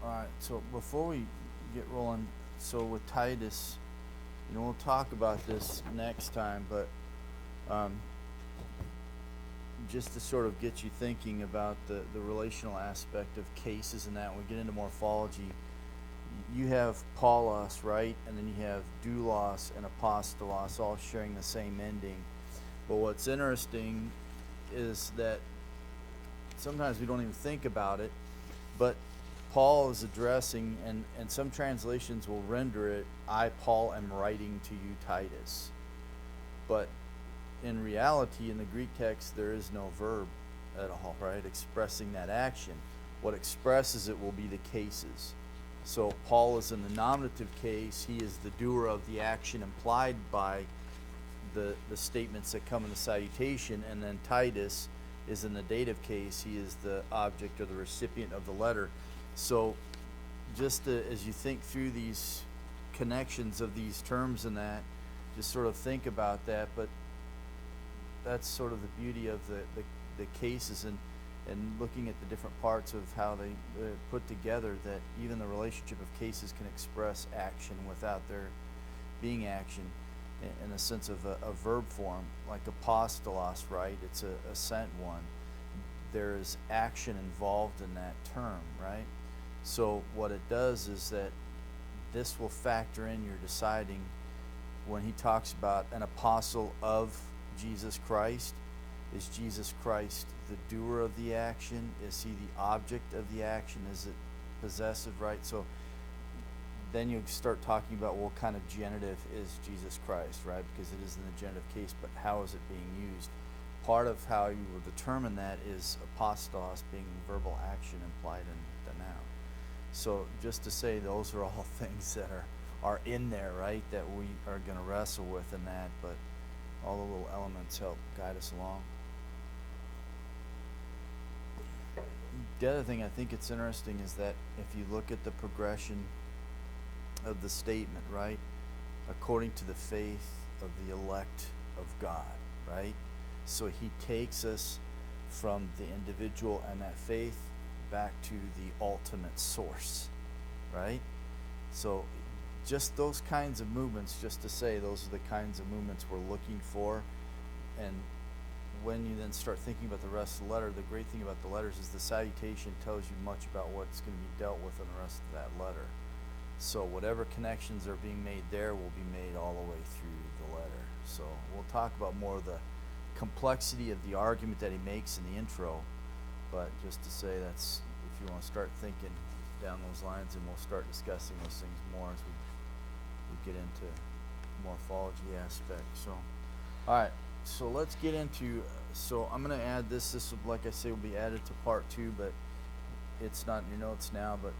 All right, so before we get rolling, so with Titus, we'll talk about this next time, but um, just to sort of get you thinking about the relational aspect of cases and that, when we get into morphology, you have Paulos, right? And then you have doulos and apostolos all sharing the same ending. But what's interesting is that sometimes we don't even think about it, but Paul is addressing, and some translations will render it, I, Paul, am writing to you, Titus. But in reality, in the Greek text, there is no verb at all, right, expressing that action. What expresses it will be the cases. So Paul is in the nominative case. He is the doer of the action implied by the statements that come in the salutation, and then Titus is in the dative case. He is the object or the recipient of the letter. So just as you think through these connections of these terms and that, just sort of think about that. But that's sort of the beauty of the cases, and looking at the different parts of how they're put together, that even the relationship of cases can express action without there being action in a sense of a verb form, like apostolos, right? It's a sent one. There is action involved in that term, right? So what it does is that this will factor in your deciding when he talks about an apostle of Jesus Christ. Is Jesus Christ the doer of the action? Is he the object of the action? Is it possessive, right? So then you start talking about what kind of genitive is Jesus Christ, right? Because it is in the genitive case, but how is it being used? Part of how you will determine that is apostolos being verbal action implied in the noun. So just to say those are all things that are in there, right, that we are going to wrestle with in that, but all the little elements help guide us along. The other thing I think it's interesting is that if you look at the progression of the statement, right, according to the faith of the elect of God, right? So he takes us from the individual and that faith back to the ultimate source, right? So just those kinds of movements, just to say those are the kinds of movements we're looking for. And when you then start thinking about the rest of the letter, the great thing about the letters is the salutation tells you much about what's going to be dealt with in the rest of that letter. So whatever connections are being made there will be made all the way through the letter. So we'll talk about more of the complexity of the argument that he makes in the intro, but just to say that's, if you want to start thinking down those lines, and we'll start discussing those things more as we get into morphology aspect. So, all right, so let's get into, so I'm going to add this. This, will, like I say, will be added to part 2, but it's not in your notes now, but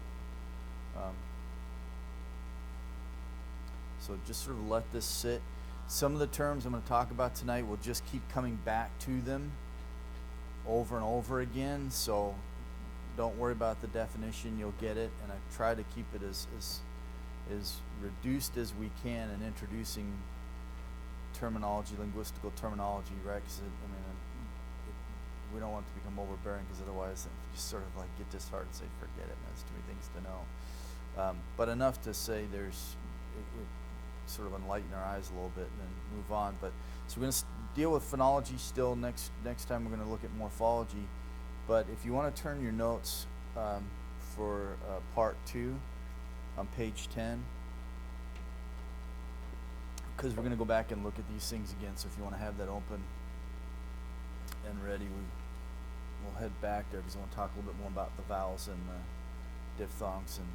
so just sort of let this sit. Some of the terms I'm going to talk about tonight, we'll just keep coming back to them over and over again. So don't worry about the definition, you'll get it. And I try to keep it as reduced as we can in introducing terminology, linguistical terminology, right? Because we don't want it to become overbearing, because otherwise you sort of like get disheartened and say, forget it, man, there's too many things to know. But enough to say there's, it sort of enlighten our eyes a little bit and then move on. But so we're going to deal with phonology still. Next time we're going to look at morphology. But if you want to turn your notes for part 2 on page 10, because we're going to go back and look at these things again. So if you want to have that open and ready, we'll head back there, because I want to talk a little bit more about the vowels and the diphthongs and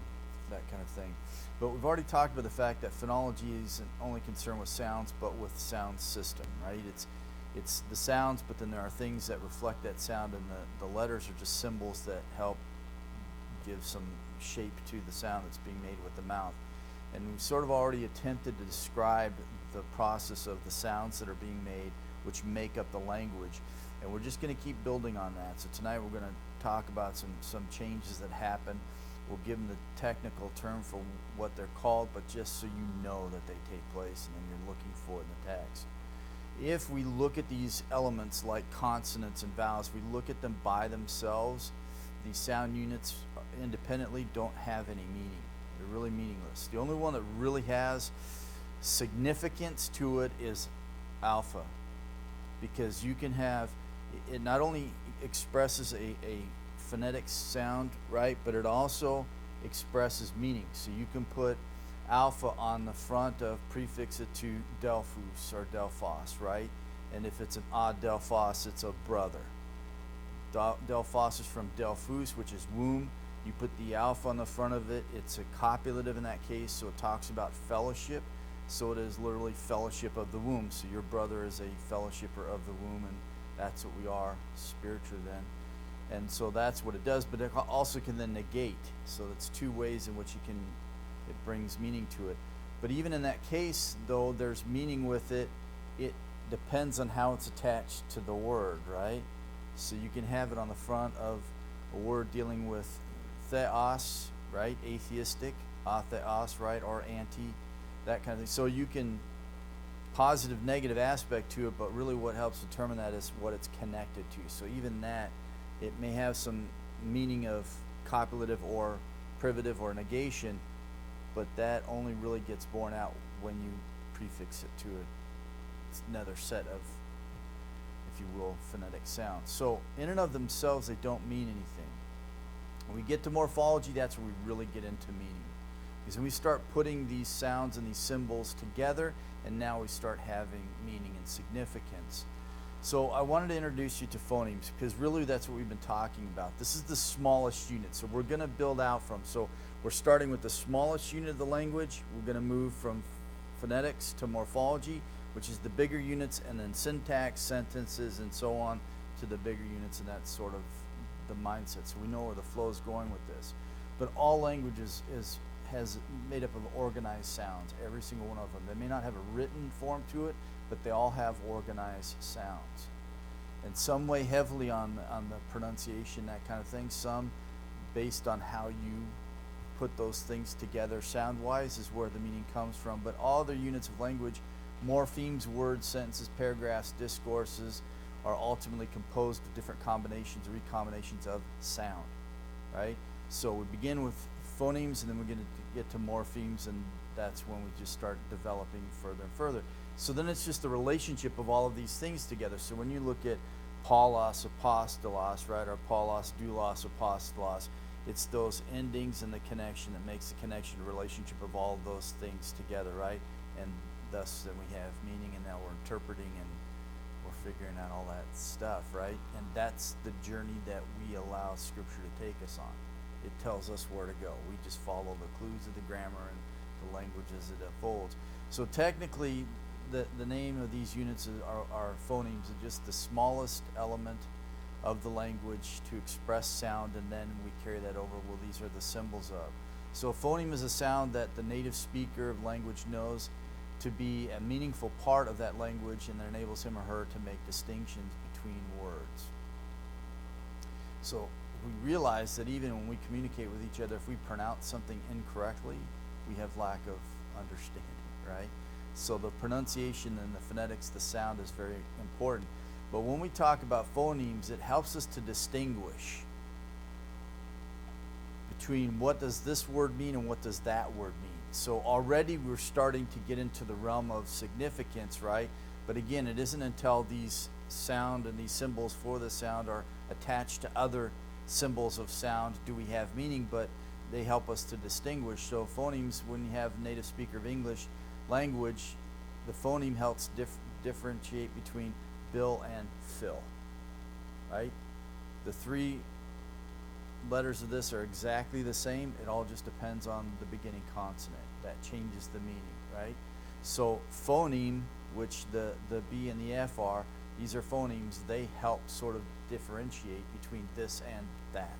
that kind of thing. But we've already talked about the fact that phonology isn't only concerned with sounds, but with sound system, right? It's the sounds, but then there are things that reflect that sound, and the letters are just symbols that help give some shape to the sound that's being made with the mouth. And we've sort of already attempted to describe the process of the sounds that are being made, which make up the language. And we're just going to keep building on that. So tonight we're going to talk about some changes that happen. We'll give them the technical term for what they're called, but just so you know that they take place and then you're looking for it in the text. If we look at these elements like consonants and vowels, we look at them by themselves, these sound units independently don't have any meaning. They're really meaningless. The only one that really has significance to it is alpha, because you can have, it not only expresses a phonetic sound, right, but it also expresses meaning. So you can put alpha on the front of, prefix it to Delphus or Delphos, right? And if it's an odd Delphos, it's a brother. Delphos is from Delphus, which is womb. You put the alpha on the front of it. It's a copulative in that case, so it talks about fellowship. So it is literally fellowship of the womb. So your brother is a fellowshipper of the womb, and that's what we are spiritually then. And so that's what it does, but it also can then negate. So it's two ways in which it brings meaning to it. But even in that case, though there's meaning with it, it depends on how it's attached to the word, right? So you can have it on the front of a word dealing with theos, right? Atheistic, atheos, right? Or anti, that kind of thing. So you can positive, negative aspect to it, but really what helps determine that is what it's connected to. So even that, it may have some meaning of copulative or privative or negation, but that only really gets borne out when you prefix it to another set of, if you will, phonetic sounds. So in and of themselves, they don't mean anything. When we get to morphology, that's where we really get into meaning. Because when we start putting these sounds and these symbols together, and now we start having meaning and significance. So I wanted to introduce you to phonemes, because really that's what we've been talking about. This is the smallest unit, so we're going to build out from. So we're starting with the smallest unit of the language. We're going to move from phonetics to morphology, which is the bigger units, and then syntax, sentences, and so on to the bigger units, and that's sort of the mindset. So we know where the flow is going with this. But all languages has made up of organized sounds, every single one of them. They may not have a written form to it, but they all have organized sounds. And some weigh heavily on the pronunciation, that kind of thing. Some based on how you put those things together sound-wise is where the meaning comes from. But all other units of language, morphemes, words, sentences, paragraphs, discourses, are ultimately composed of different combinations or recombinations of sound, right? So we begin with phonemes, and then we're going to get to morphemes, and that's when we just start developing further and further. So then it's just the relationship of all of these things together. So when you look at paulos, apostolos, right, or paulos, doulos, apostolos, it's those endings and the connection that makes the connection, the relationship of all of those things together, right? And thus then we have meaning, and now we're interpreting and we're figuring out all that stuff, right? And that's the journey that we allow Scripture to take us on. It tells us where to go. We just follow the clues of the grammar and the language as it unfolds. So technically, the name of these units are phonemes, are just the smallest element of the language to express sound, and then we carry that over. Well, these are the symbols of. So a phoneme is a sound that the native speaker of language knows to be a meaningful part of that language, and that enables him or her to make distinctions between words. So we realize that even when we communicate with each other, if we pronounce something incorrectly, we have lack of understanding, right? So the pronunciation and the phonetics, the sound is very important. But when we talk about phonemes, it helps us to distinguish between what does this word mean and what does that word mean. So already we're starting to get into the realm of significance, right? But again, it isn't until these sound and these symbols for the sound are attached to other symbols of sound do we have meaning, but they help us to distinguish. So phonemes, when you have a native speaker of English language, the phoneme helps differentiate between Bill and Phil, right? The three letters of this are exactly the same. It all just depends on the beginning consonant. That changes the meaning, right? So phoneme, which the B and the F are, these are phonemes. They help sort of differentiate between this and that,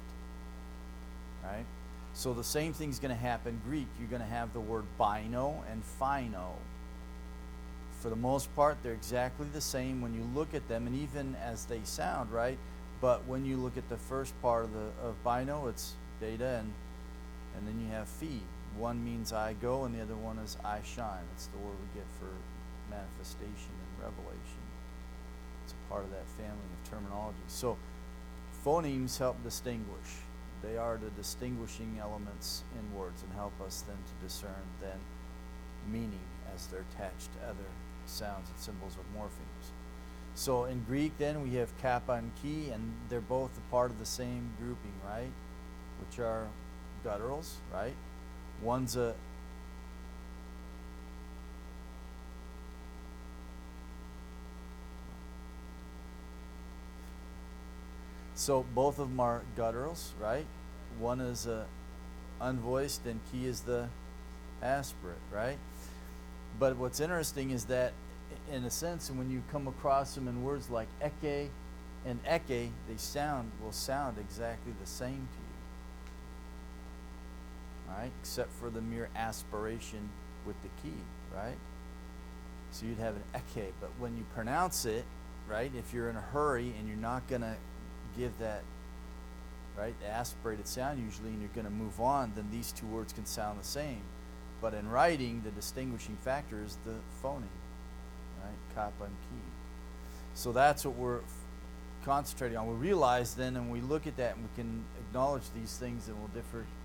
right? So the same thing's going to happen in Greek. You're going to have the word bino and phino. For the most part, they're exactly the same when you look at them, and even as they sound, right? But when you look at the first part of bino, it's beta, and then you have phi. One means I go, and the other one is I shine. That's the word we get for manifestation and revelation. It's a part of that family of terminology. So phonemes help distinguish They are the distinguishing elements in words and help us then to discern then meaning as they're attached to other sounds and symbols or morphemes. So in Greek then we have kappa and chi, and they're both a part of the same grouping, right? Which are gutturals, right? One's a so both of them are gutturals, right? One is a unvoiced and chi is the aspirate, right? But what's interesting is that in a sense, when you come across them in words like eke and eke, they will sound exactly the same to you. Right? Except for the mere aspiration with the key, right? So you'd have an eke, but when you pronounce it, right, if you're in a hurry and you're not going to give that, right, the aspirated sound usually, and you're going to move on, then these two words can sound the same. But in writing, the distinguishing factor is the phoneme, right, kappa and chi. So that's what we're concentrating on. We realize then, and we look at that, and we can acknowledge these things, and we'll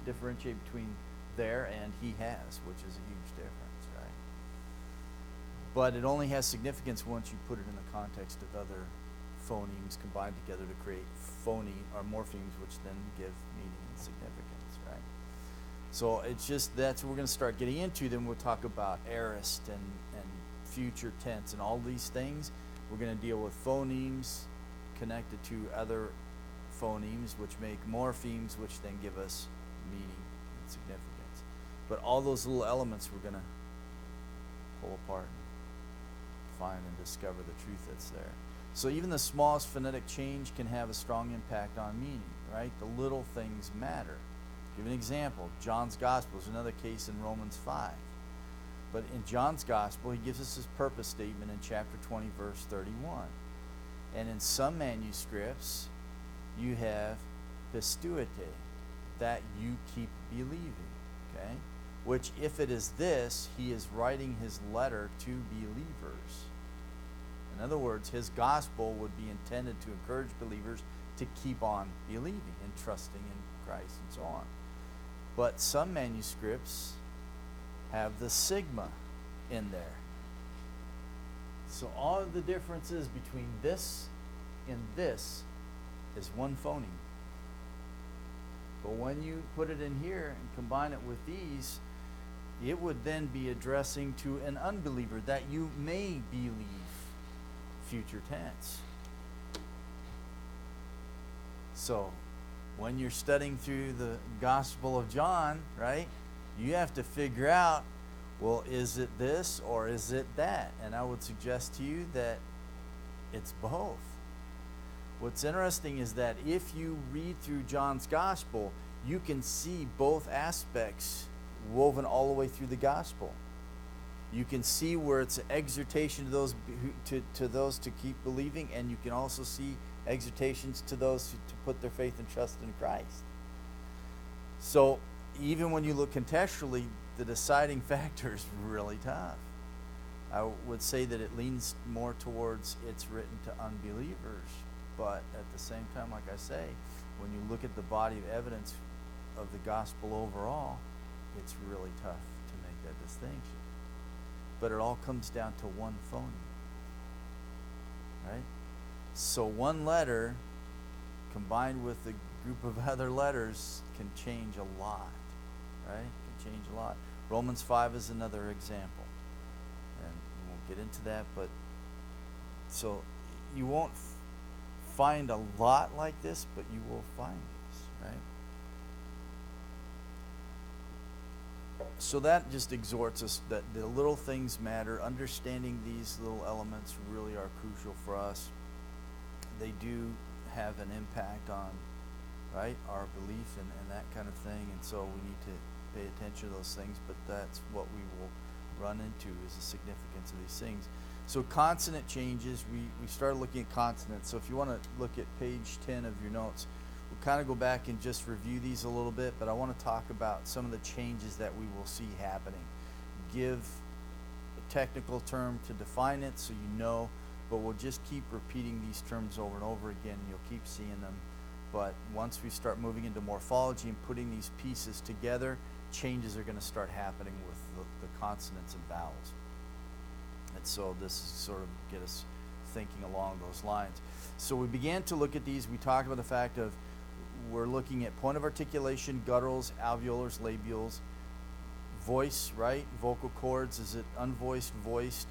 differentiate between there and he has, which is a huge difference, right? But it only has significance once you put it in the context of other phonemes combined together to create phoneme or morphemes, which then give meaning and significance, right? So it's just, that's what we're going to start getting into. Then we'll talk about aorist and future tense and all these things. We're going to deal with phonemes connected to other phonemes, which make morphemes, which then give us meaning and significance. But all those little elements we're going to pull apart and find and discover the truth that's there. So even the smallest phonetic change can have a strong impact on meaning, right? The little things matter. Give an example. John's Gospel is another case in Romans 5. But in John's Gospel, he gives us his purpose statement in chapter 20, verse 31. And in some manuscripts, you have pistuite, that you keep believing, okay? Which, if it is this, he is writing his letter to believers. In other words, his gospel would be intended to encourage believers to keep on believing and trusting in Christ and so on. But some manuscripts have the sigma in there. So all of the differences between this and this is one phoneme. But when you put it in here and combine it with these, it would then be addressing to an unbeliever that you may believe, future tense. So when you're studying through the Gospel of John, right, you have to figure out, well, is it this or is it that? And I would suggest to you that it's both. What's interesting is that if you read through John's Gospel, you can see both aspects woven all the way through the Gospel. You can see where it's an exhortation to those to keep believing, and you can also see exhortations to those to put their faith and trust in Christ. So even when you look contextually, the deciding factor is really tough. I would say that it leans more towards it's written to unbelievers, but at the same time, like I say, when you look at the body of evidence of the gospel overall, it's really tough to make that distinction. But it all comes down to one phoneme, right? So one letter combined with a group of other letters can change a lot, right? Can change a lot. Romans 5 is another example. And we won't get into that, but so you won't find a lot like this, but you will find this, right? So that just exhorts us that the little things matter. Understanding these little elements really are crucial for us. They do have an impact on, right, our belief and that kind of thing, and so we need to pay attention to those things, but that's what we will run into is the significance of these things. So consonant changes, we started looking at consonants. So if you want to look at page 10 of your notes, we'll kind of go back and just review these a little bit, but I want to talk about some of the changes that we will see happening. Give a technical term to define it so you know, but we'll just keep repeating these terms over and over again. You'll keep seeing them, But once we start moving into morphology and putting these pieces together, changes are going to start happening with the consonants and vowels. And so this is sort of get us thinking along those lines. So we began to look at these. We talked about the fact of we're looking at point of articulation, gutturals, alveolars, labials, voice, right? Vocal cords, is it unvoiced, voiced?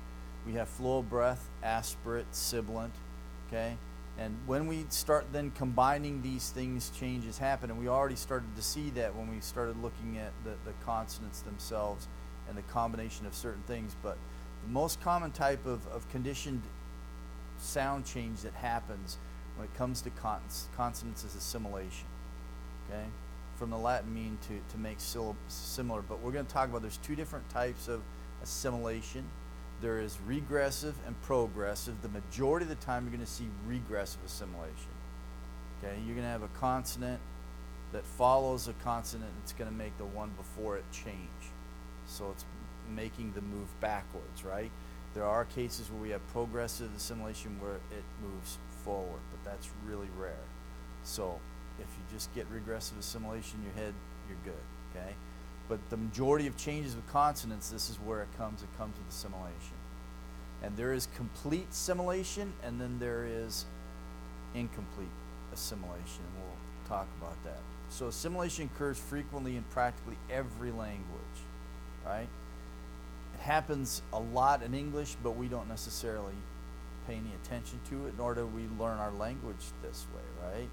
We have flow of breath, aspirate, sibilant, okay? And when we start then combining these things, changes happen. And we already started to see that when we started looking at the consonants themselves and the combination of certain things. But the most common type of conditioned sound change that happens when it comes to consonants is assimilation, okay? From the Latin mean to make similar. But we're going to talk about there's two different types of assimilation. There is regressive and progressive. The majority of the time you're going to see regressive assimilation. Okay, you're going to have a consonant that follows a consonant that's going to make the one before it change. So it's making the move backwards, right? There are cases where we have progressive assimilation where it moves forward, but that's really rare. So if you just get regressive assimilation in your head, you're good, okay? But the majority of changes with consonants, this is where it comes with assimilation. And there is complete assimilation, and then there is incomplete assimilation, and we'll talk about that. So assimilation occurs frequently in practically every language, right? It happens a lot in English, but we don't necessarily pay any attention to it, nor do we learn our language this way, right?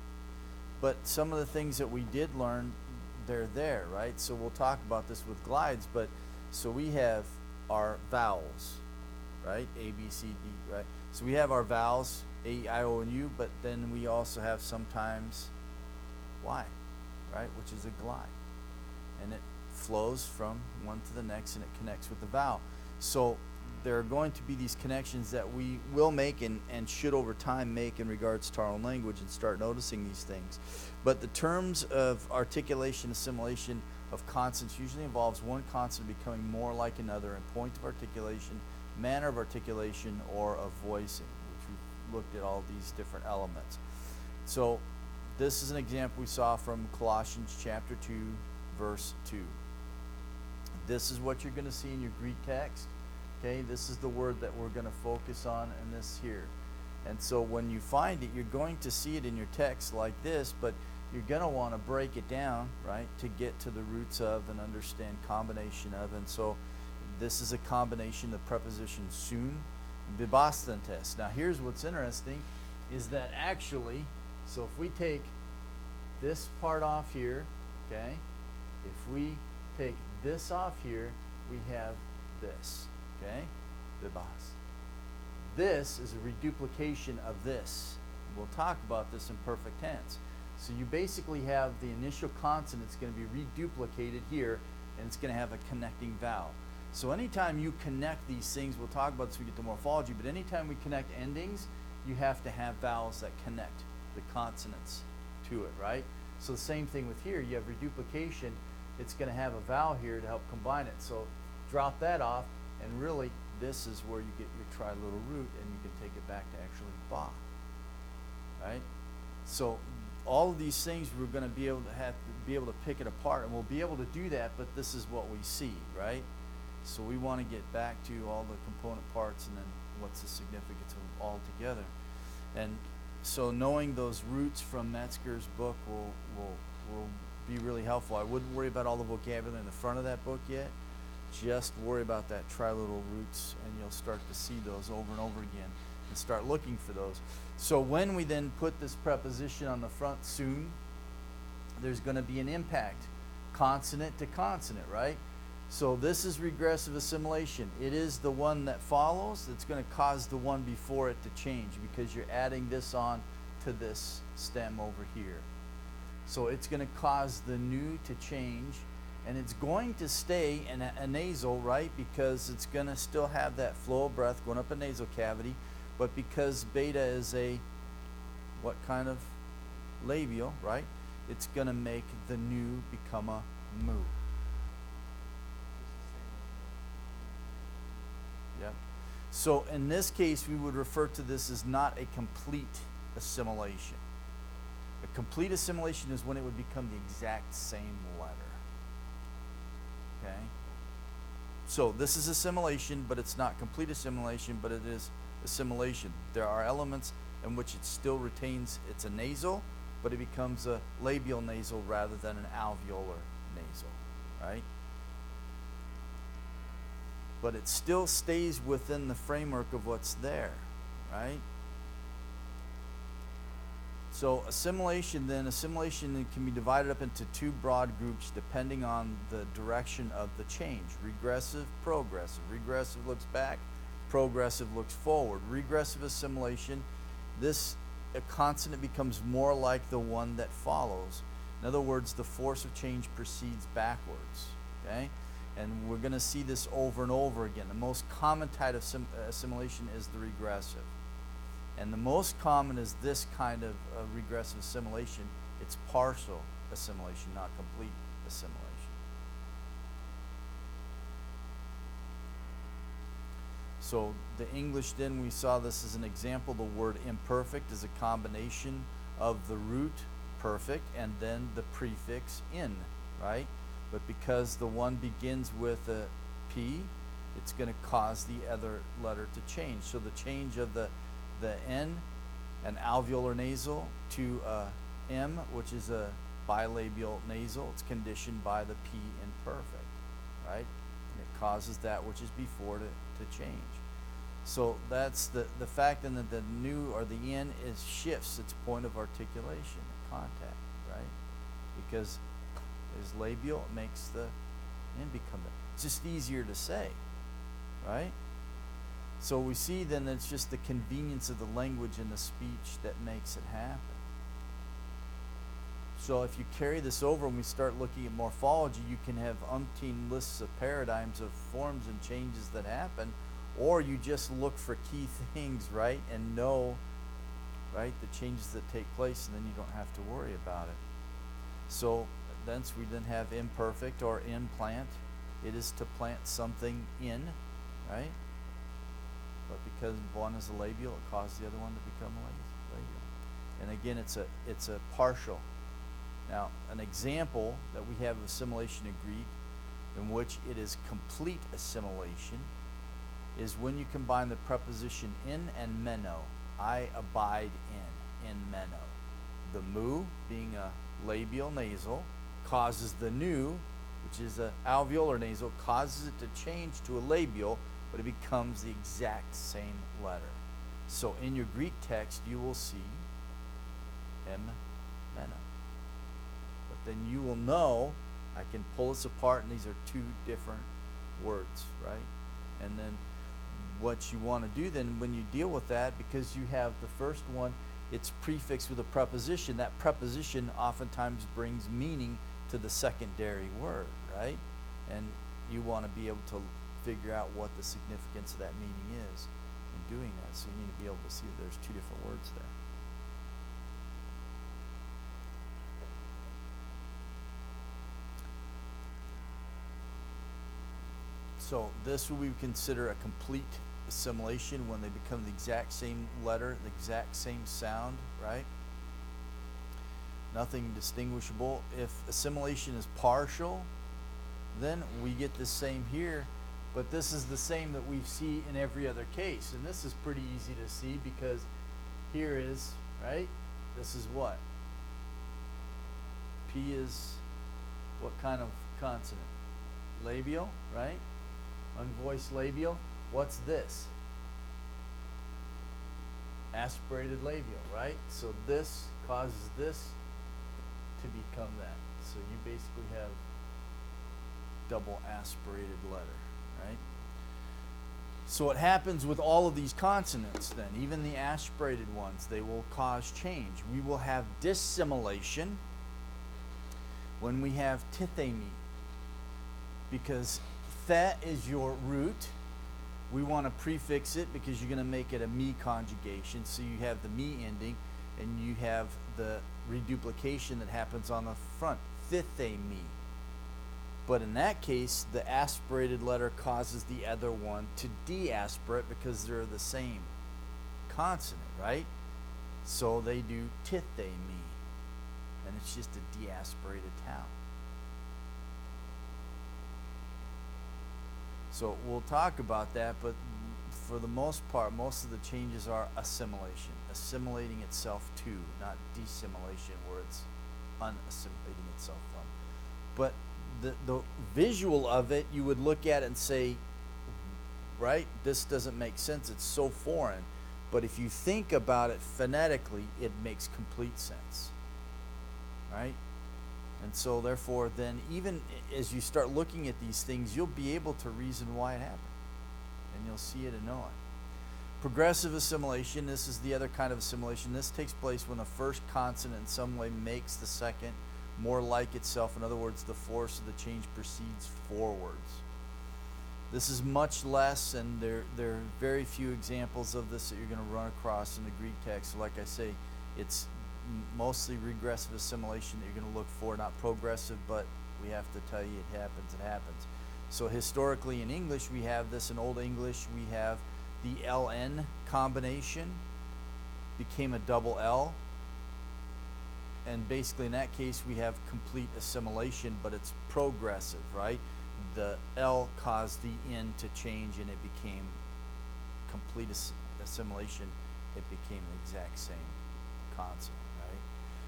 But some of the things that we did learn, they're there, right? So we'll talk about this with glides, but so we have our vowels, right? A, B, C, D, right? So we have our vowels, A, E, I, O, and U, but then we also have sometimes Y, right? Which is a glide. And it flows from one to the next and it connects with the vowel. So there are going to be these connections that we will make and should over time make in regards to our own language and start noticing these things. But the terms of articulation, assimilation of consonants usually involves one consonant becoming more like another in point of articulation, manner of articulation, or of voicing, which we've looked at all these different elements. So this is an example we saw from Colossians chapter 2, verse 2. This is what you're going to see in your Greek text. Okay, this is the word that we're going to focus on in this here. And so when you find it, you're going to see it in your text like this, but you're going to want to break it down, right, to get to the roots of and understand combination of. And so this is a combination of preposition soon, bibastantes. Now here's what's interesting is that actually, so if we take this part off here, okay, if we take this off here, we have this. Okay, bibas. This is a reduplication of this. We'll talk about this in perfect tense. So you basically have the initial consonant is going to be reduplicated here, and it's going to have a connecting vowel. So anytime you connect these things, we'll talk about this when we get to morphology, but anytime we connect endings, you have to have vowels that connect the consonants to it, right? So the same thing with here. You have reduplication. It's going to have a vowel here to help combine it. So drop that off. And really, this is where you get your triliteral root, and you can take it back to actually ba, right? So all of these things we're going to be able to pick it apart, and we'll be able to do that. But this is what we see, right? So we want to get back to all the component parts, and then what's the significance of them all together. And so knowing those roots from Metzger's book will be really helpful. I wouldn't worry about all the vocabulary in the front of that book yet. Just worry about that triliteral roots, and you'll start to see those over and over again and start looking for those. So when we then put this preposition on the front soon, there's going to be an impact, consonant to consonant, right? So this is regressive assimilation. It is the one that follows that's going to cause the one before it to change, because you're adding this on to this stem over here. So it's going to cause the new to change. And it's going to stay in a nasal, right? Because it's going to still have that flow of breath going up a nasal cavity. But because beta is a, what kind of labial, right? It's going to make the new become a mu. Yep. So in this case, we would refer to this as not a complete assimilation. A complete assimilation is when it would become the exact same letter. Okay? So this is assimilation, but it's not complete assimilation, but it is assimilation. There are elements in which it still retains, it's a nasal, but it becomes a labial nasal rather than an alveolar nasal, right? But it still stays within the framework of what's there, right? So assimilation can be divided up into two broad groups depending on the direction of the change. Regressive, progressive. Regressive looks back, progressive looks forward. Regressive assimilation, a consonant becomes more like the one that follows. In other words, the force of change proceeds backwards, okay? And we're going to see this over and over again. The most common type of assimilation is the regressive. And the most common is this kind of regressive assimilation. It's partial assimilation, not complete assimilation. So the English, then, we saw this as an example. The word imperfect is a combination of the root perfect and then the prefix in, right? But because the one begins with a P, it's going to cause the other letter to change. So the change of the N, an alveolar nasal, to a M, which is a bilabial nasal, it's conditioned by the P imperfect, right? And it causes that which is before to change. So that's the fact then that the nu or the N shifts its point of articulation, contact, right? Because is labial, it makes the N become that. It's just easier to say, right? So we see then that it's just the convenience of the language and the speech that makes it happen. So if you carry this over and we start looking at morphology, you can have umpteen lists of paradigms of forms and changes that happen, or you just look for key things, right, and know, right, the changes that take place, and then you don't have to worry about it. So thence we then have imperfect or implant. It is to plant something in, right? But because one is a labial, it causes the other one to become a labial. And again, it's a partial. Now, an example that we have of assimilation in Greek in which it is complete assimilation is when you combine the preposition in and meno. I abide in meno. The mu, being a labial nasal, causes the nu, which is an alveolar nasal, causes it to change to a labial, but it becomes the exact same letter. So in your Greek text, you will see meno. But then you will know, I can pull this apart, and these are two different words, right? And then what you want to do then when you deal with that, because you have the first one, it's prefixed with a preposition. That preposition oftentimes brings meaning to the secondary word, right? And you want to be able to figure out what the significance of that meaning is in doing that. So you need to be able to see that there's two different words there. So this we would consider a complete assimilation when they become the exact same letter, the exact same sound, right? Nothing distinguishable. If assimilation is partial, then we get the same here, but this is the same that we see in every other case. And this is pretty easy to see because here is, right? This is what? P is what kind of consonant? Labial, right? Unvoiced labial. What's this? Aspirated labial, right? So this causes this to become that. So you basically have double aspirated letter, right? So what happens with all of these consonants then, even the aspirated ones, they will cause change. We will have dissimilation when we have tithemi, because that is your root. We want to prefix it because you're going to make it a me conjugation. So you have the me ending, and you have the reduplication that happens on the front, thithemi. But in that case, the aspirated letter causes the other one to deaspirate because they're the same consonant, right? So they do tithemi. and it's just a deaspirated town. So we'll talk about that, but for the most part, most of the changes are assimilation, assimilating itself to, not dissimilation, where it's unassimilating itself from. But the visual of it, you would look at it and say, right, this doesn't make sense, it's so foreign. But if you think about it phonetically, it makes complete sense, right? And so therefore, then even as you start looking at these things, you'll be able to reason why it happened. And you'll see it and know it. Progressive assimilation, this is the other kind of assimilation. This takes place when the first consonant in some way makes the second more like itself. In other words, the force of the change proceeds forwards. This is much less, and there are very few examples of this that you're going to run across in the Greek text. So like I say, it's mostly regressive assimilation that you're going to look for, not progressive, but we have to tell you it happens. So historically in English, we have this. In Old English, we have the LN combination became a double L. And basically in that case, we have complete assimilation, but it's progressive, right? The L caused the N to change, and it became complete assimilation. It became the exact same consonant, right?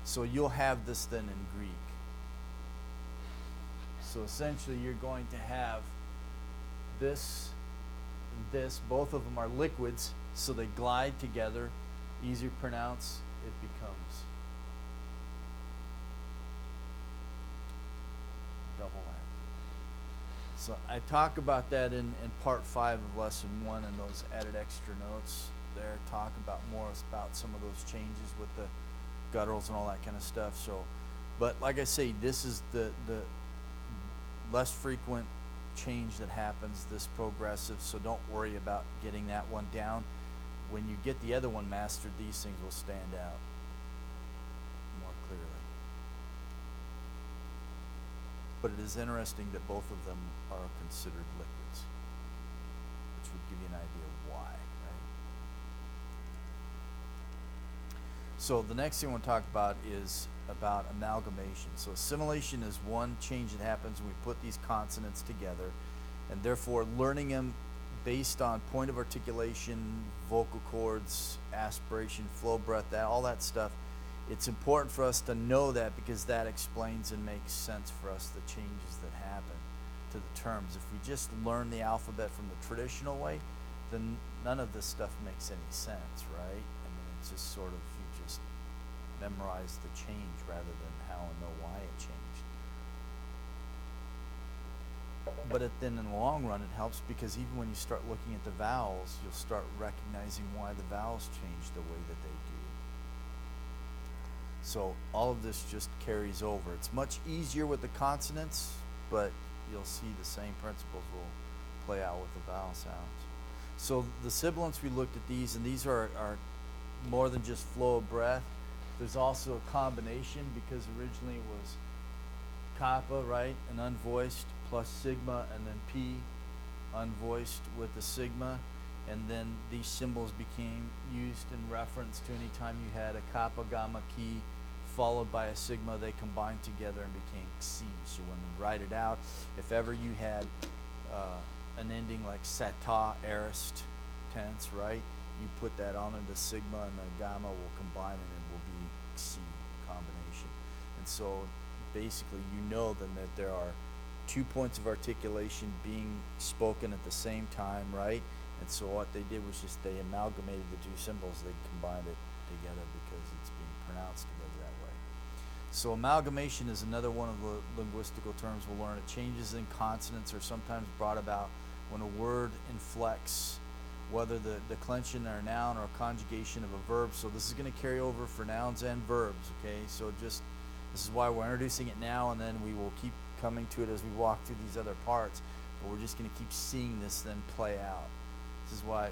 So you'll have this then in Greek. So essentially you're going to have this, both of them are liquids, so they glide together, easier to pronounce, it becomes double L. So I talk about that in part 5 of lesson 1, and those added extra notes there talk about more about some of those changes with the gutturals and all that kind of stuff. So, but like I say, this is the less frequent change that happens, this progressive, so don't worry about getting that one down. When you get the other one mastered, these things will stand out more clearly. But it is interesting that both of them are considered liquids, which would give you an idea of why, right? So the next thing I want to talk about is about amalgamation. So assimilation is one change that happens when we put these consonants together, and therefore learning them based on point of articulation, vocal cords, aspiration, flow, breath, that all that stuff. It's important for us to know that, because that explains and makes sense for us the changes that happen to the terms. If we just learn the alphabet from the traditional way, then none of this stuff makes any sense, right? I mean, it's just sort of, you just memorize the change rather than how and know why it changed. But then in the long run, it helps, because even when you start looking at the vowels, you'll start recognizing why the vowels change the way that they do. So all of this just carries over. It's much easier with the consonants, but you'll see the same principles will play out with the vowel sounds. So the sibilants, we looked at these, and these are more than just flow of breath. There's also a combination, because originally it was kappa, right, and unvoiced, plus sigma, and then p, unvoiced with the sigma. And then these symbols became used in reference to any time you had a kappa gamma key followed by a sigma, they combined together and became xi. So when we write it out, if ever you had an ending like sata, aorist tense, right, you put that on into sigma, and the gamma will combine, and it will be xi combination. And so basically you know then that there are 2 points of articulation being spoken at the same time, right? And so what they did was just they amalgamated the 2 symbols, they combined it together because it's being pronounced together that way. So amalgamation is another one of the linguistical terms we'll learn. It changes in consonants are sometimes brought about when a word inflects, whether the declension or a noun or a conjugation of a verb. So this is going to carry over for nouns and verbs, okay? So just, this is why we're introducing it now, and then we will keep coming to it as we walk through these other parts. But we're just going to keep seeing this then play out. This is why,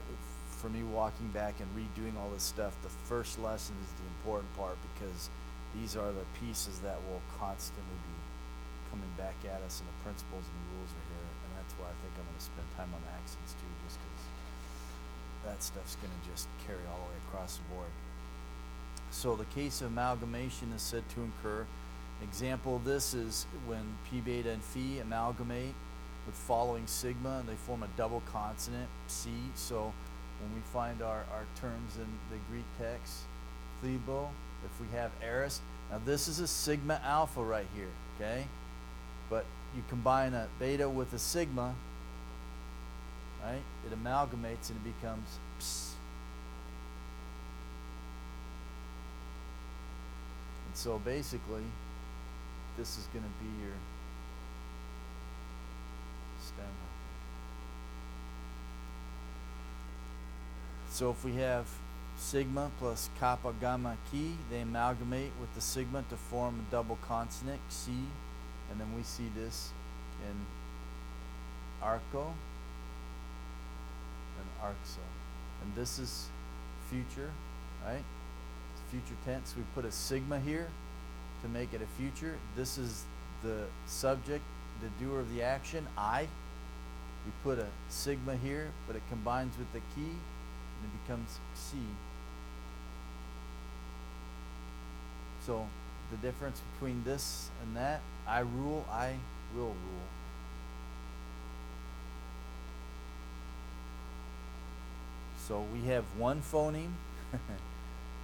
for me, walking back and redoing all this stuff, the first lesson is the important part, because these are the pieces that will constantly be coming back at us, and the principles and the rules are here. And that's why I think I'm going to spend time on accents too, just because that stuff's going to just carry all the way across the board. So the case of amalgamation is said to occur. Example of this is when P beta and Phi amalgamate with following sigma, they form a double consonant, psi. So when we find our terms in the Greek text, thebo, if we have aorist, now this is a sigma alpha right here, okay? But you combine a beta with a sigma, right? It amalgamates and it becomes ps. And so basically, this is going to be your stem. So if we have sigma plus kappa gamma chi, they amalgamate with the sigma to form a double consonant, xi, and then we see this in arco and arxo. And this is future, right? It's future tense. We put a sigma here to make it a future. This is the subject, the doer of the action, I. We put a sigma here, but it combines with the chi, and it becomes xi. So the difference between this and that, I rule, I will rule. So we have one phoneme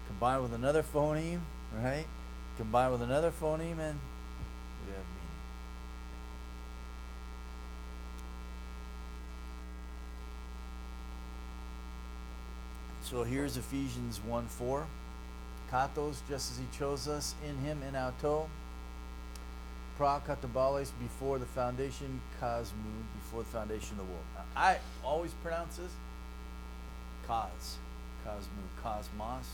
combined with another phoneme, right? Combined with another phoneme, and we have meaning. So here's Ephesians 1:4. Katos, just as he chose us in him in auto. Pra katabales, before the foundation, kosmu, before the foundation of the world. Now, I always pronounce this kosmu, cosmos.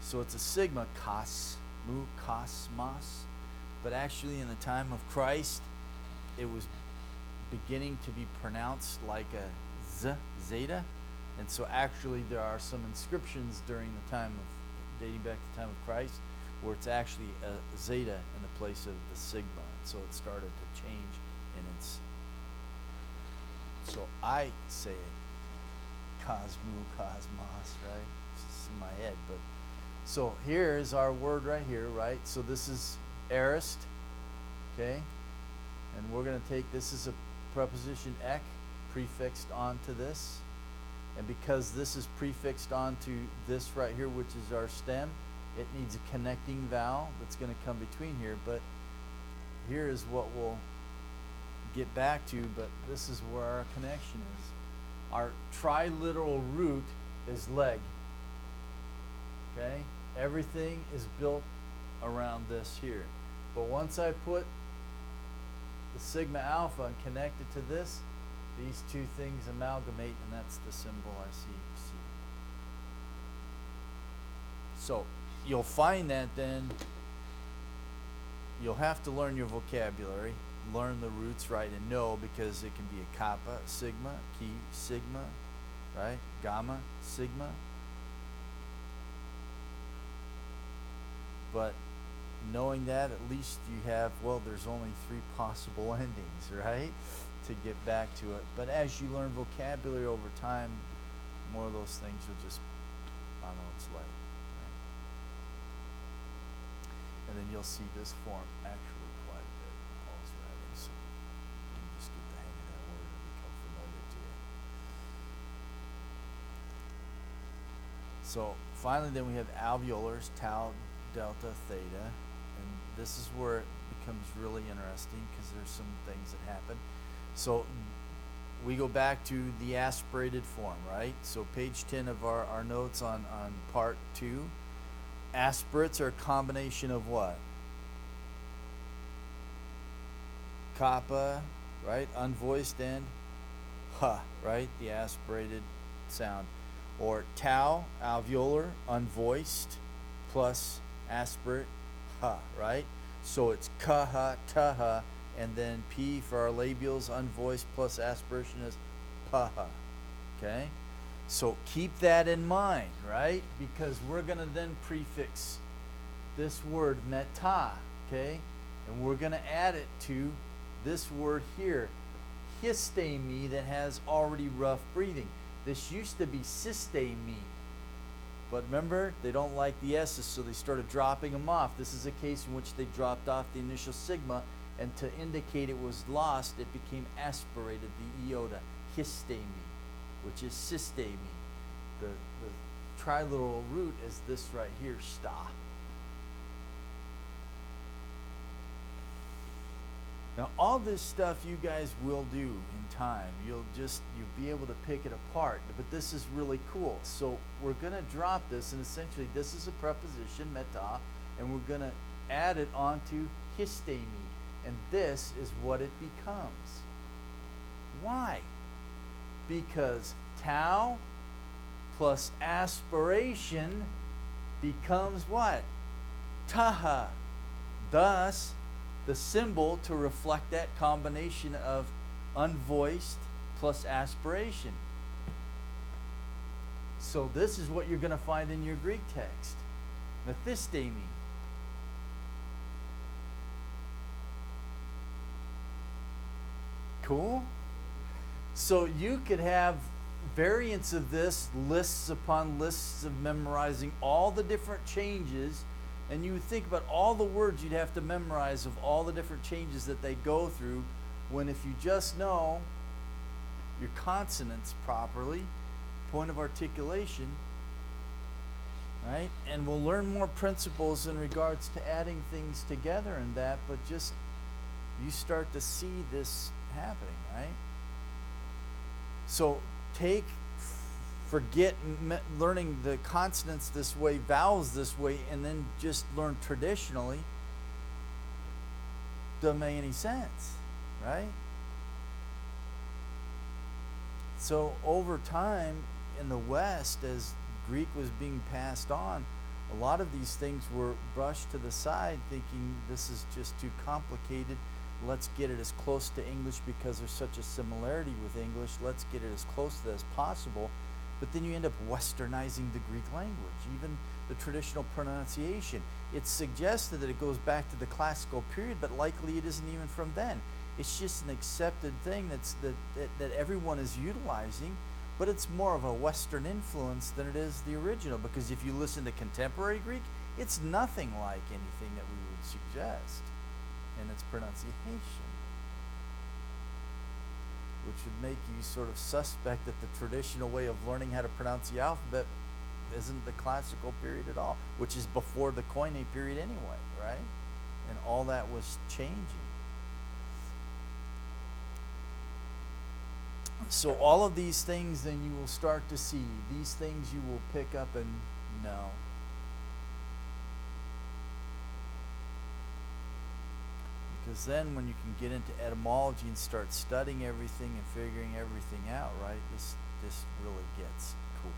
So it's a sigma, kosmu, cosmos. But actually in the time of Christ, it was beginning to be pronounced like a z, zeta. And so actually there are some inscriptions during the time of, dating back to the time of Christ, where it's actually a zeta in the place of the sigma. So it started to change in its. So I say it, cosmu, cosmos, right? It's in my head, but so here is our word right here, right? So this is aorist, okay? And we're going to take, this is a preposition ek prefixed onto this. And because this is prefixed onto this right here, which is our stem, it needs a connecting vowel that's going to come between here. But here is what we'll get back to, but this is where our connection is. Our triliteral root is leg. Okay? Everything is built around this here. But once I put the sigma alpha and connect it to this, these two things amalgamate, and that's the symbol I see. So you'll find that then you'll have to learn your vocabulary, learn the roots, right, and know, because it can be a kappa, sigma, chi, sigma, right, gamma, sigma. But knowing that, at least you have, well, there's only 3 possible endings, right, to get back to it. But as you learn vocabulary over time, more of those things will just, I don't know what it's like. Right? And then you'll see this form actually quite a bit in Paul's writing, so you can just get the hang of that word and become familiar to you. So finally then we have alveolars, tau, delta, theta, and this is where it becomes really interesting because there's some things that happen. So we go back to the aspirated form, right? So page 10 of our notes on part 2. Aspirates are a combination of what? Kappa, right? Unvoiced, and ha, right? The aspirated sound. Or tau, alveolar, unvoiced, plus aspirate, ha, right? So it's ka-ha, ta-ha, and then P for our labials, unvoiced, plus aspiration is pa-ha, okay? So keep that in mind, right? Because we're going to then prefix this word meta, okay? And we're going to add it to this word here, histemi, that has already rough breathing. This used to be systemi, But remember, they don't like the S's, so they started dropping them off. This is a case in which they dropped off the initial sigma, and to indicate it was lost, it became aspirated, the iota, histemi, which is systemi. The triliteral root is this right here, sta. Now, all this stuff you guys will do in time. You'll be able to pick it apart. But this is really cool. So we're going to drop this, and essentially this is a preposition, meta, and we're going to add it onto histemi. And this is what it becomes. Why? Because tau plus aspiration becomes what? Taha. Thus, the symbol to reflect that combination of unvoiced plus aspiration. So this is what you're going to find in your Greek text. Methistemi. Cool? So you could have variants of this, lists upon lists of memorizing all the different changes, and you would think about all the words you'd have to memorize of all the different changes that they go through, when if you just know your consonants properly, point of articulation, right? And we'll learn more principles in regards to adding things together and that, but just you start to see this happening, right? So forget learning the consonants this way, vowels this way, and then just learn traditionally. Doesn't make any sense, right? So over time in the West, as Greek was being passed on, a lot of these things were brushed to the side, thinking this is just too complicated. Let's get it as close to English because there's such a similarity with English. Let's get it as close to that as possible. But then you end up westernizing the Greek language, even the traditional pronunciation. It's suggested that it goes back to the classical period, but likely it isn't even from then. It's just an accepted thing that everyone is utilizing, but it's more of a Western influence than it is the original, because if you listen to contemporary Greek, it's nothing like anything that we would suggest in its pronunciation, which would make you sort of suspect that the traditional way of learning how to pronounce the alphabet isn't the classical period at all, which is before the Koine period anyway, right? And all that was changing. So all of these things then you will start to see. These things you will pick up and know. Because then when you can get into etymology and start studying everything and figuring everything out, right, this really gets cool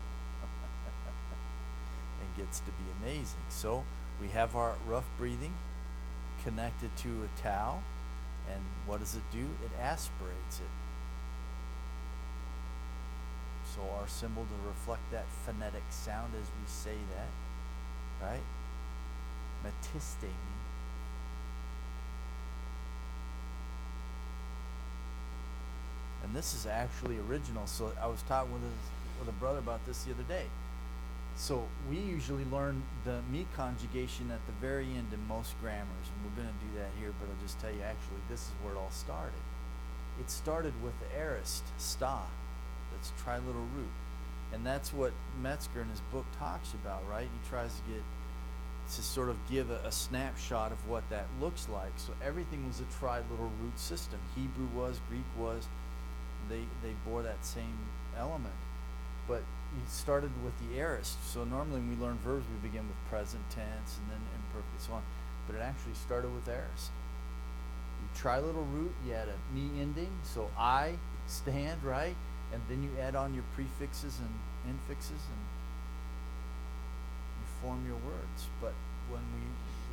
and gets to be amazing. So we have our rough breathing connected to a tau, and what does it do? It aspirates it. So our symbol to reflect that phonetic sound as we say that, right? Metistemi. And this is actually original. So I was talking with a brother about this the other day. So we usually learn the me conjugation at the very end in most grammars, and we're going to do that here, but I'll just tell you actually this is where it all started. It started with the aorist, sta, that's triliteral root. And that's what Metzger in his book talks about, right? He tries to sort of give a snapshot of what that looks like. So everything was a triliteral root system. Hebrew was, Greek was. They bore that same element, but it started with the aorist. So normally when we learn verbs, we begin with present tense and then imperfect and so on, but it actually started with aorist. You triliteral root, you had a me ending, so I stand, right, and then you add on your prefixes and infixes and you form your words. But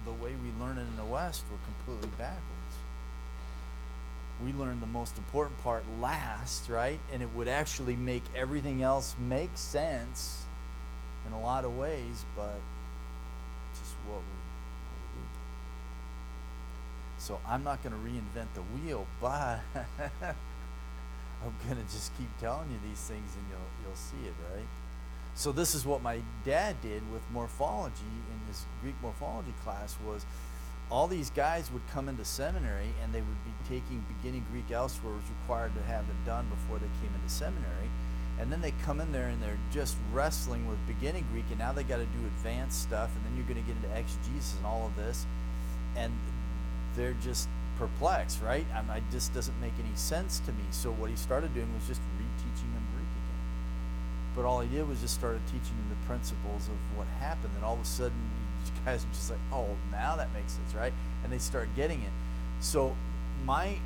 the way we learn it in the West, we're completely backwards. We learn the most important part last, right? And it would actually make everything else make sense in a lot of ways, but just what we do. So I'm not going to reinvent the wheel, but I'm going to just keep telling you these things and you'll see it, right? So this is what my dad did with morphology in his Greek morphology class. Was all these guys would come into seminary and they would be taking beginning Greek elsewhere, was required to have it done before they came into seminary. And then they come in there and they're just wrestling with beginning Greek, and now they got to do advanced stuff, and then you're going to get into exegesis and all of this, and they're just perplexed, right? It just doesn't make any sense to me. So what he started doing was just reteaching them Greek again. But all he did was just started teaching them the principles of what happened, and all of a sudden you guys are just like, oh, now that makes sense, right? And they start getting it. So my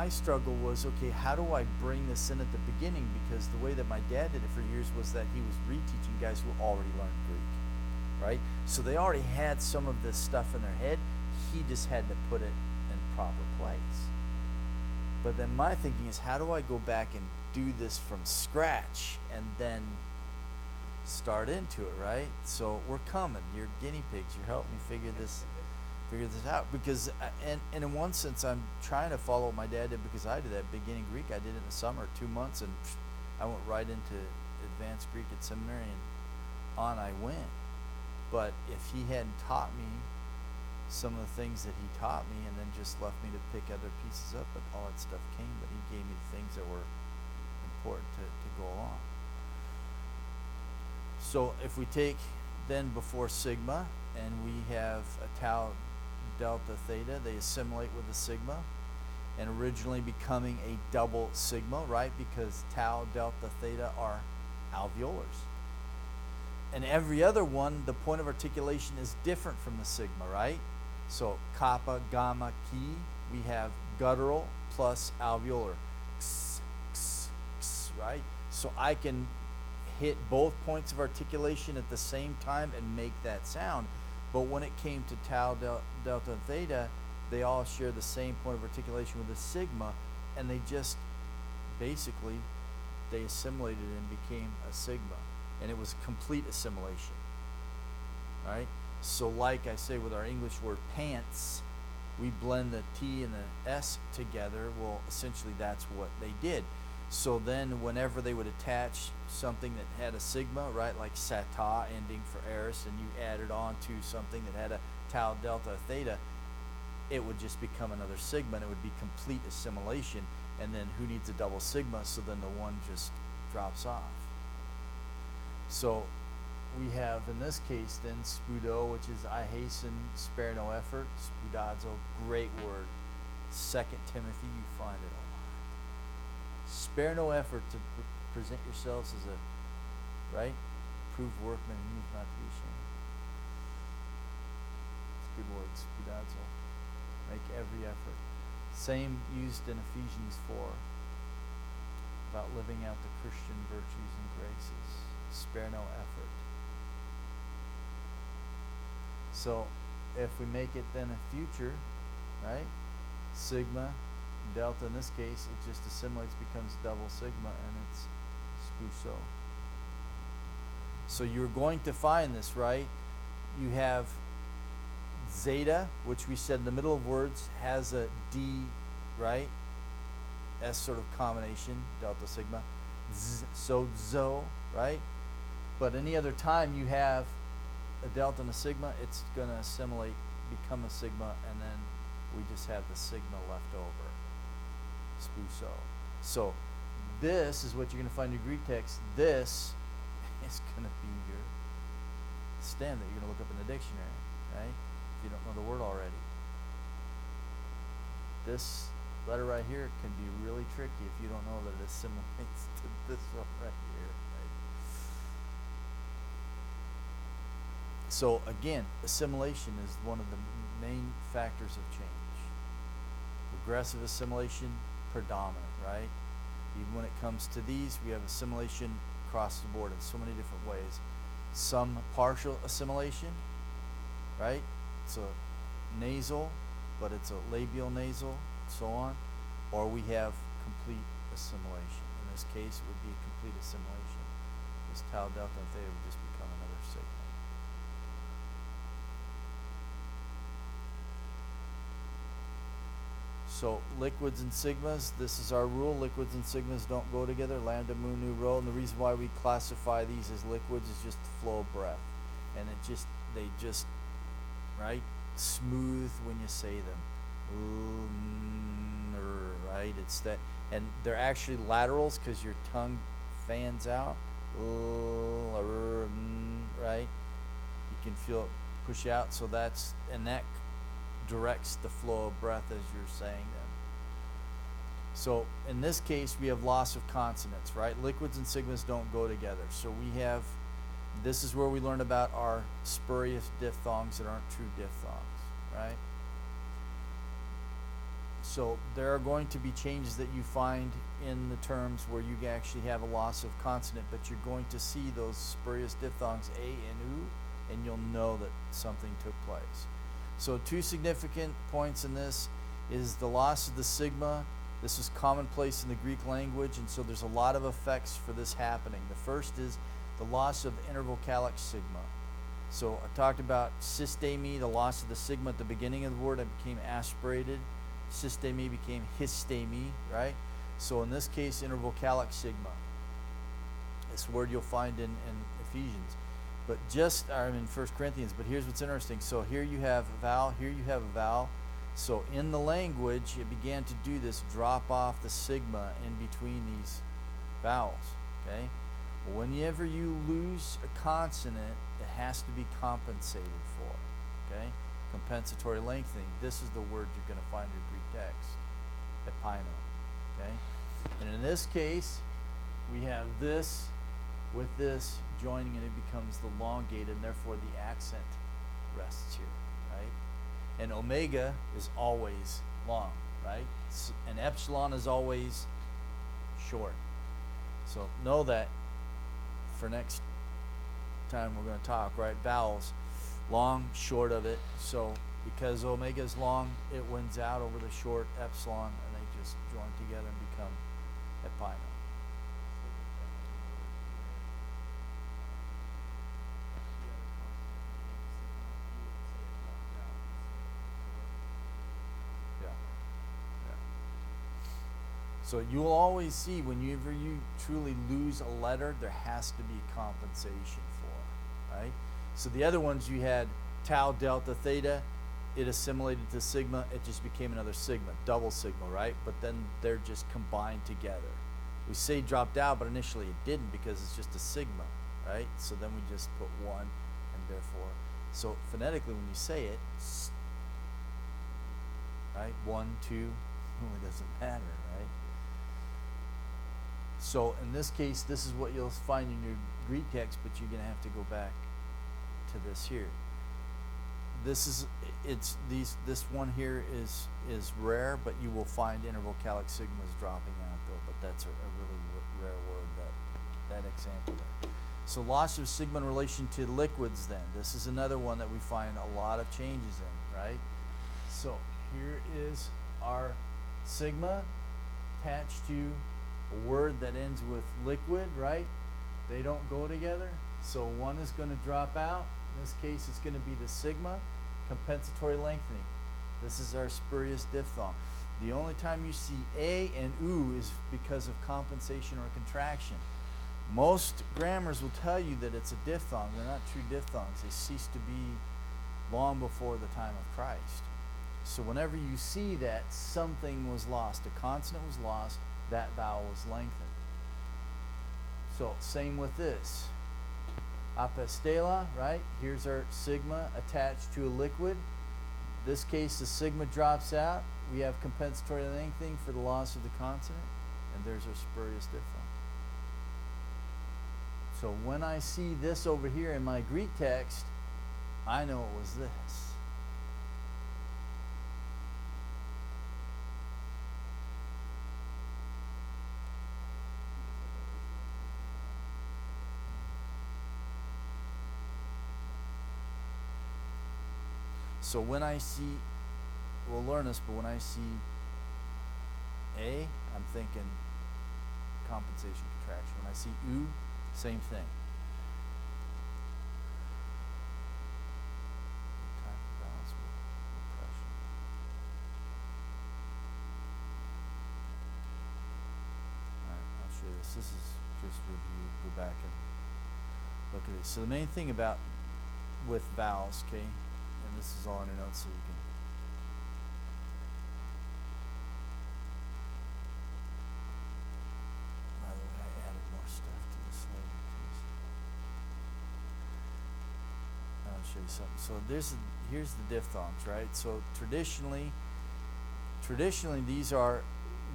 struggle was, okay, how do I bring this in at the beginning? Because the way that my dad did it for years was that he was reteaching guys who already learned Greek, right? So they already had some of this stuff in their head. He just had to put it in proper place. But then my thinking is, how do I go back and do this from scratch and then start into it, right? So we're coming. You're guinea pigs. You're helping me figure this out, because and in one sense I'm trying to follow what my dad did, because I did that beginning Greek. I did it in the summer, 2 months, and I went right into advanced Greek at seminary, and on I went. But if he hadn't taught me some of the things that he taught me and then just left me to pick other pieces up, but all that stuff came, but he gave me the things that were important to go along. So if we take then before sigma, and we have a tau delta theta, they assimilate with the sigma, and originally becoming a double sigma, right? Because tau delta theta are alveolars. And every other one, the point of articulation is different from the sigma, right? So kappa, gamma, chi, we have guttural plus alveolar, x, x, x, right? So I can hit both points of articulation at the same time and make that sound. But when it came to tau, delta, and theta, they all share the same point of articulation with the sigma, and they just basically, they assimilated and became a sigma. And it was complete assimilation, right? So like I say with our English word pants, we blend the T and the S together. Well, essentially that's what they did. So then whenever they would attach something that had a sigma, right, like sata ending for eris, and you added on to something that had a tau delta theta, it would just become another sigma, and it would be complete assimilation. And then who needs a double sigma? So then the one just drops off. So we have in this case then spudo, which is I hasten, spare no effort. Spudazo, great word. 2 Timothy, you find it a lot. Spare no effort to present yourselves as a, right, proved workman who needs not to be ashamed. It's a good word, spudazo. Make every effort. Same used in Ephesians 4 about living out the Christian virtues and graces. Spare no effort. So if we make it then a future, right, sigma, delta in this case, it just assimilates, becomes double sigma, and it's spuso. So you're going to find this, right? You have zeta, which we said in the middle of words has a D, right? S sort of combination, delta sigma. So zo, right? But any other time you have a delta and a sigma, it's going to assimilate, become a sigma, and then we just have the sigma left over. Spuso. So this is what you're going to find in your Greek text. This is going to be your stem that you're going to look up in the dictionary, right? If you don't know the word already. This letter right here can be really tricky if you don't know that it assimilates to this one right here. Right? So again, assimilation is one of the main factors of change. Regressive assimilation, predominant, right? Even when it comes to these, we have assimilation across the board in so many different ways. Some partial assimilation, right? It's a nasal, but it's a labial nasal, so on. Or we have complete assimilation. In this case, it would be a complete assimilation. This tau delta and theta would just become another sigma. So liquids and sigmas, this is our rule. Liquids and sigmas don't go together. Lambda, mu, nu, rho. And the reason why we classify these as liquids is just the flow of breath. And they just, right, smooth when you say them. Right, it's that. And they're actually laterals because your tongue fans out. Right? You can feel it push out. So that directs the flow of breath as you're saying them. So in this case, we have loss of consonants, right? Liquids and sigmas don't go together. So this is where we learn about our spurious diphthongs that aren't true diphthongs, right? So there are going to be changes that you find in the terms where you actually have a loss of consonant, but you're going to see those spurious diphthongs A and U, and you'll know that something took place. So 2 significant points in this is the loss of the sigma. This is commonplace in the Greek language, and so there's a lot of effects for this happening. The first is the loss of intervocalic sigma. So I talked about systemi, the loss of the sigma at the beginning of the word. It became aspirated. Systemi became histemi, right? So in this case, intervocalic sigma. This word you'll find in Ephesians. But in 1 Corinthians, but here's what's interesting. So here you have a vowel, here you have a vowel. So in the language, it began to do this, drop off the sigma in between these vowels, okay? Well, whenever you lose a consonant, it has to be compensated for, okay? Compensatory lengthening. This is the word you're going to find in your Greek text, epino, okay? And in this case, we have this with this joining, and it becomes the elongated, and therefore the accent rests here, right? And omega is always long, right? And epsilon is always short. So know that for next time we're going to talk, right? Vowels, long, short of it. So because omega is long, it wins out over the short epsilon, and they just join together and become epino. So you'll always see whenever you truly lose a letter, there has to be compensation for, right? So the other ones you had tau, delta, theta, it assimilated to sigma, it just became another sigma, double sigma, right? But then they're just combined together. We say dropped out, but initially it didn't because it's just a sigma, right? So then we just put one, and therefore, so phonetically when you say it, right? 1, 2, really doesn't matter, right? So in this case, this is what you'll find in your Greek text, but you're going to have to go back to this here. This one here is rare, but you will find intervocalic sigmas dropping out though, but that's a really rare word, that example there. So loss of sigma in relation to liquids then. This is another one that we find a lot of changes in, right? So here is our sigma attached to a word that ends with liquid, right? They don't go together. So one is going to drop out. In this case, it's going to be the sigma. Compensatory lengthening. This is our spurious diphthong. The only time you see a and u is because of compensation or contraction. Most grammars will tell you that it's a diphthong. They're not true diphthongs. They ceased to be long before the time of Christ. So whenever you see that something was lost, a consonant was lost, that vowel was lengthened. So same with this. Apostela, right? Here's our sigma attached to a liquid. In this case, the sigma drops out. We have compensatory lengthening for the loss of the consonant, and there's our spurious diphthong. So when I see this over here in my Greek text, I know it was this. So when I see, we'll learn this, but when I see A, I'm thinking compensation, contraction. When I see U, same thing. Time for balance with repression. this. This is just review. Go back and look at it. So the main thing about with vowels, okay, and this is all in your notes so you can. By the way, I added more stuff to this later. I'll show you something. So here's the diphthongs, right? So traditionally these are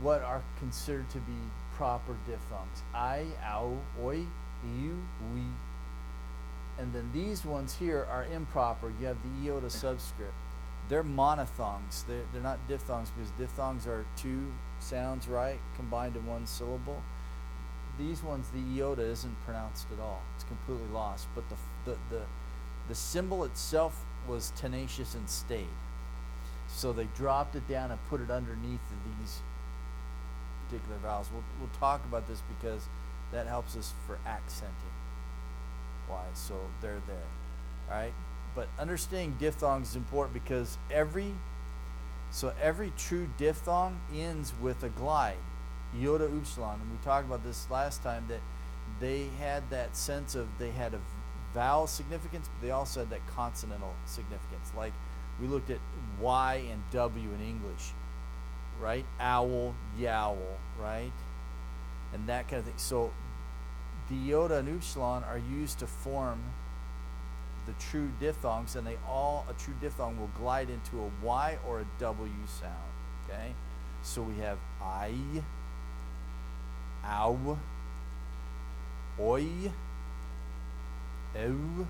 what are considered to be proper diphthongs. I, ow, oi, you, we. And then these ones here are improper. You have the iota subscript. They're monophthongs. They're not diphthongs because diphthongs are two sounds, right, combined in one syllable. These ones, the iota isn't pronounced at all. It's completely lost. But the symbol itself was tenacious and stayed. So they dropped it down and put it underneath these particular vowels. We'll talk about this because that helps us for accenting. Why? So they're there. All right? But understanding diphthongs is important because every true diphthong ends with a glide, iota upsilon. And we talked about this last time that they had that sense of they had a vowel significance, but they also had that consonantal significance. Like we looked at Y and W in English, right? Owl, yowl, right? And that kind of thing. So the iota and upsilon are used to form the true diphthongs, and a true diphthong will glide into a Y or a W sound, okay? So we have I, ow, oi, ew,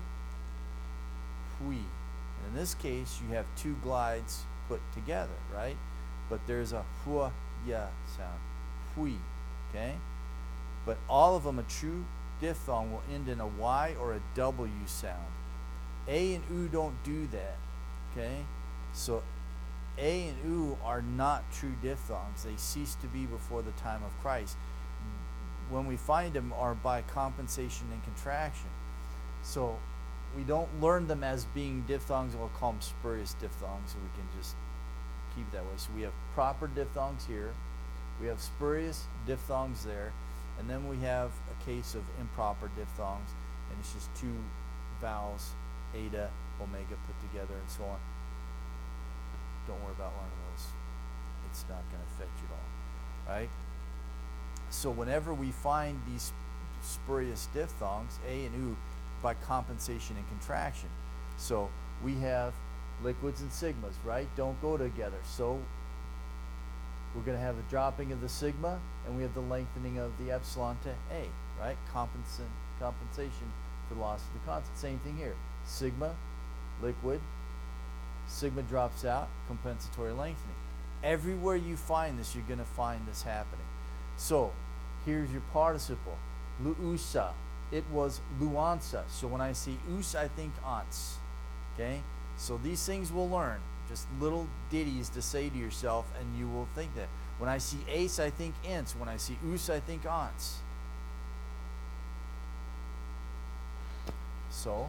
hui. And in this case, you have two glides put together, right? But there's a hua, ya sound, hui, okay? But all of them, a true diphthong will end in a Y or a W sound. A and U don't do that, okay? So A and U are not true diphthongs. They cease to be before the time of Christ. When we find them are by compensation and contraction. So we don't learn them as being diphthongs, we'll call them spurious diphthongs, so we can just keep it that way. So we have proper diphthongs here, we have spurious diphthongs there, and then we have a case of improper diphthongs, and it's just two vowels, eta, omega put together, and so on. Don't worry about learning those. It's not going to affect you at all, right? So whenever we find these spurious diphthongs, A and U, by compensation and contraction. So we have liquids and sigmas, right? Don't go together. So we're going to have a dropping of the sigma, and we have the lengthening of the epsilon to A, right? Compensation for loss of the consonant. Same thing here. Sigma, liquid, sigma drops out, compensatory lengthening. Everywhere you find this, you're going to find this happening. So here's your participle. Luusa. It was luansa. So when I see us, I think ants. Okay? So these things we'll learn. Just little ditties to say to yourself, and you will think that. When I see ace, I think ints. When I see us, I think aunts. So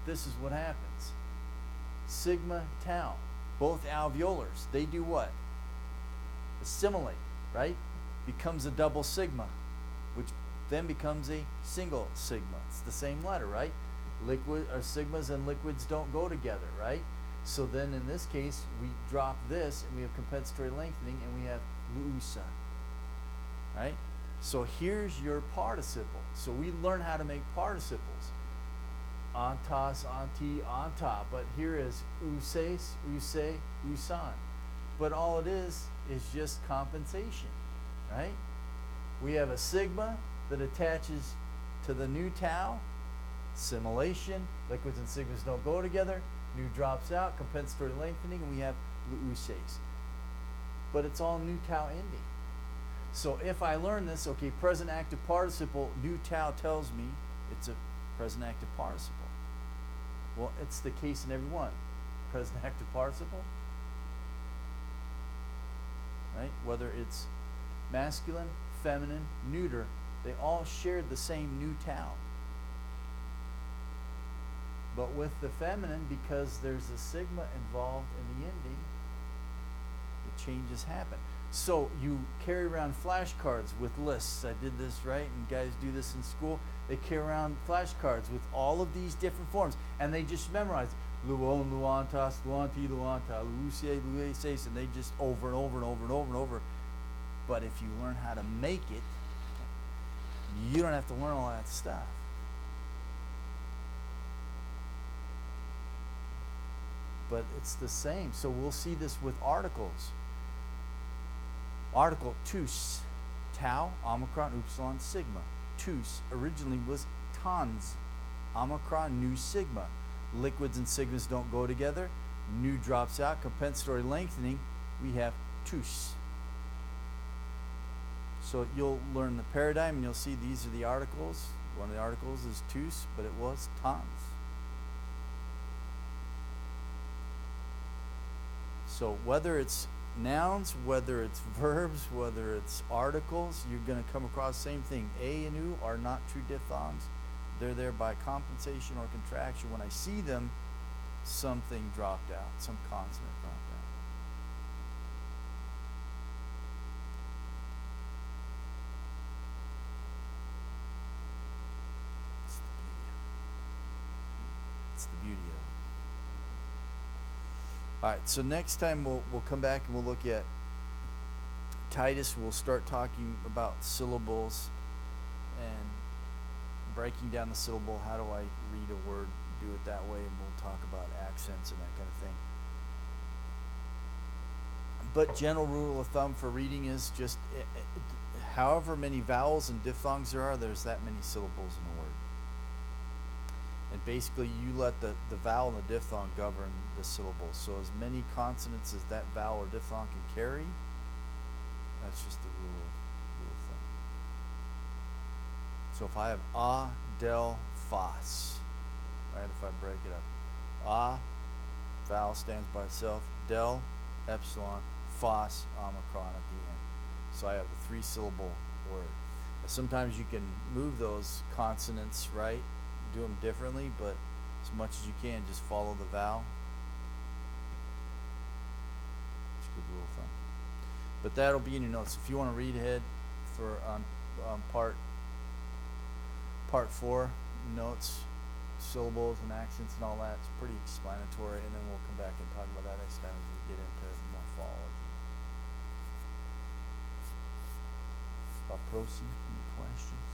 this is what happens. Sigma, tau, both alveolars, they do what? Assimilate, right? Becomes a double sigma, which then becomes a single sigma. It's the same letter, right? Liquid or sigmas and liquids don't go together, right? So then in this case, we drop this and we have compensatory lengthening and we have luusa, right? So here's your participle. So we learn how to make participles. Antas, anti, anta. But here is uses, use, usan. But all it is just compensation, right? We have a sigma that attaches to the new tau, assimilation, liquids and sigmas don't go together, new drops out, compensatory lengthening, and we have luuses. But it's all new tau ending. So if I learn this, okay, present active participle, new tau tells me it's a present active participle. Well, it's the case in every one. Present active participle, right? Whether it's masculine, feminine, neuter, they all shared the same new tau. But with the feminine, because there's a sigma involved in the ending, the changes happen. So you carry around flashcards with lists. I did this, right? And guys do this in school. They carry around flashcards with all of these different forms, and they just memorize Luon, Luantas, Luanti, Luanta, Lucie, Lueses, and they just over and over and over and over and over. But if you learn how to make it, you don't have to learn all that stuff. But it's the same. So we'll see this with articles. Article tus, tau, omicron, upsilon, sigma. Tus originally was tons, omicron, nu, sigma. Liquids and sigmas don't go together. Nu drops out. Compensatory lengthening, we have tus. So you'll learn the paradigm and you'll see these are the articles. One of the articles is tus, but it was tons. So whether it's nouns, whether it's verbs, whether it's articles, you're going to come across the same thing. A and U are not true diphthongs. They're there by compensation or contraction. When I see them, something dropped out, some consonant dropped out. It's the beauty of it. All right, so next time we'll come back and we'll look at Titus. We'll start talking about syllables and breaking down the syllable. How do I read a word, do it that way, and we'll talk about accents and that kind of thing. But general rule of thumb for reading is just however many vowels and diphthongs there are, there's that many syllables in a word. And basically you let the vowel and the diphthong govern the syllables. So as many consonants as that vowel or diphthong can carry, that's just the rule of thumb. So if I have a, del, fas, right, if I break it up, a, vowel stands by itself, del, epsilon, fas, omicron at the end. So I have a 3-syllable word. Sometimes you can move those consonants, right? Do them differently, but as much as you can, just follow the vowel. It's a good rule of thumb. But that'll be in your notes. If you want to read ahead for part 4, notes, syllables and accents and all that, it's pretty explanatory, and then we'll come back and talk about that next time as we get into morphology. Paprosi, any questions?